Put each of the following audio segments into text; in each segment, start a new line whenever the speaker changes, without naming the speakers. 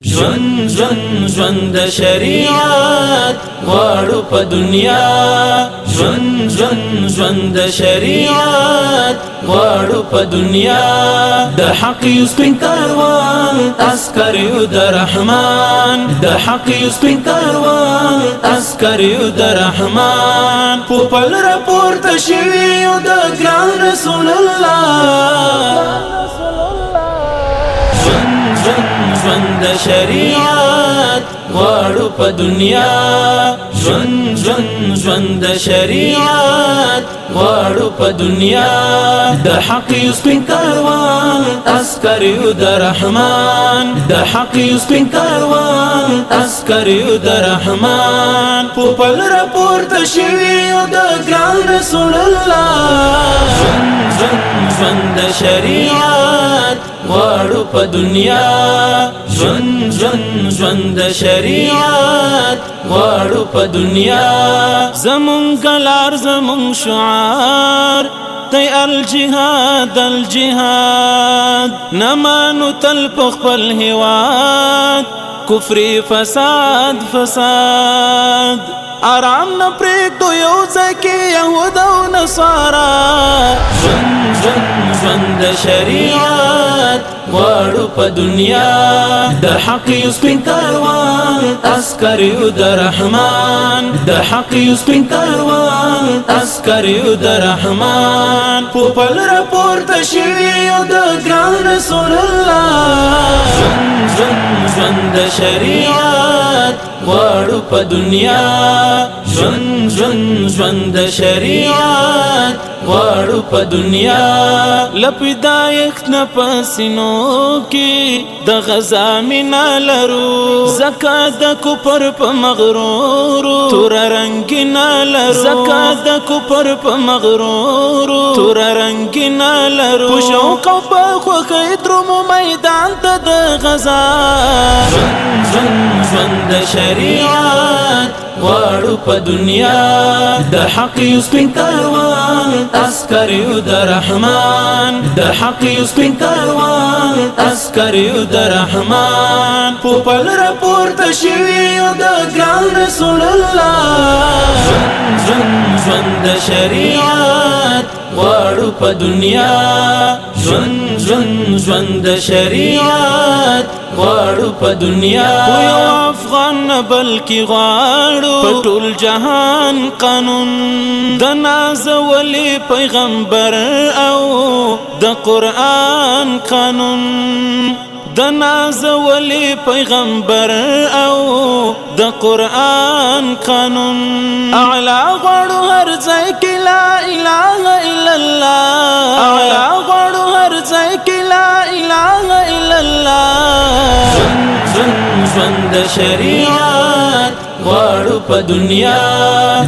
ژوند د شریعت غواړو په دنیا ژوند د شریعت غواړو په دنیا د حق سپین کاروان عسکر یو د رحمان د حق سپین کاروان عسکر یو د رحمان په پل راپورته شوي یو د ګران رسول الله ژوند د شریعت غواړو په دنیا ژوند د شریعت غواړو په دنیا د حق سپین کاروان عسکر یو د رحمان د حق سپین کاروان عسکر یو د رحمان په پل راپورته شوي یو د ګران رسول الله ژوند د شریعت غواړو په دنیا ژوند د شریعت غواړو په دنیا زمونږ لار زمونږ شعار دی الجهاد الجهاد نمانو تل په خپل هیواد کفر فساد فساد آرام نه پرېږدو یو ځای کې یهود او نصارا ژوند د شریعت غواړو په دنیا د حق سپین کاروان عسکر یو د رحمان د حق سپین کاروان عسکر یو د رحمان په پل راپورته شوي یو د ګران رسول الله ژوند د شریعت غواړو په دنیا ژوند د شریعت غواړو په دنیا لپیدایخت نه پسینو کې د غزا مینا لرو زکات د کوپر په مغرور تور رنگ نه لرو زکات د کوپر په مغرور تور رنگ نه لرو شوق په خوخې درمو میدان ته د غزا ژوند د شریعت غواړو په دنیا د حق سپین کاروان عسکر یو د رحمان د حق سپین کاروان عسکر یو د رحمان په پل راپورته شوي یو د ګران رسول الله ژوند د شریعت غواړو په دنیا ژوند د شریعت غواړو په دنیا یو افغان بلکې غواړو په ټول جهان قانون د نازولي پیغمبر او د قرآن قانون د نازولي پیغمبر او د قرآن قانون اعلی غواړو هر ځای کې لا اله الا الله اعلی غواړو هر ځای کې لا اله الا الله ژوند د شریعت غواړو په دنیا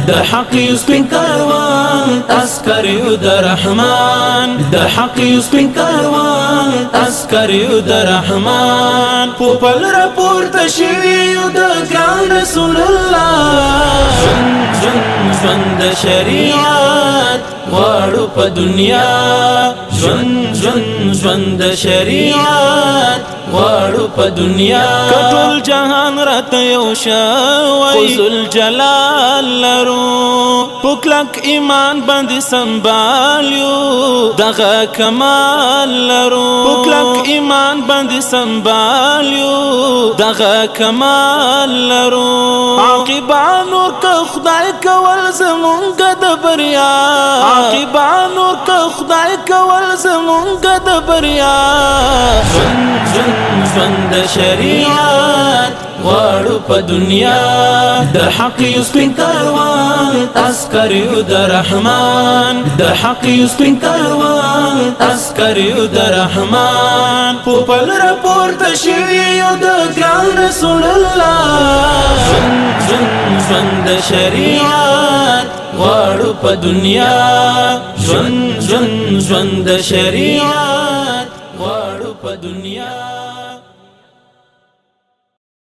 د حق سپین کاروان عسکر یو د رحمان د حق سپین کاروان عسکر یو د رحمان په پل راپورته شوي یو د ګران رسول الله ژوند د شریعت غواړو په دنیا ژوند د شریعت غواړو په دنیا ټول جهان راته یو شوی ذل جلال لرو پوکلک ایمان باندې سنبالیو دغه کمال لرو پوکلک ایمان باندې سنبالیو دغه کمال لرو عاقبه نور که خدای کول زمونږ د بریا عاقبه نور که خدای کول زمونږ د بریا ژوند د شریعت غواړو په دنیا د حق سپین کاروان عسکر یو د رحمان د حق سپین کاروان عسکر یو د رحمان په پل راپورته شوي یو د ګران رسول الله ژوند د شریعت غواړو په دنیا ژوند د شریعت غواړو په دنیا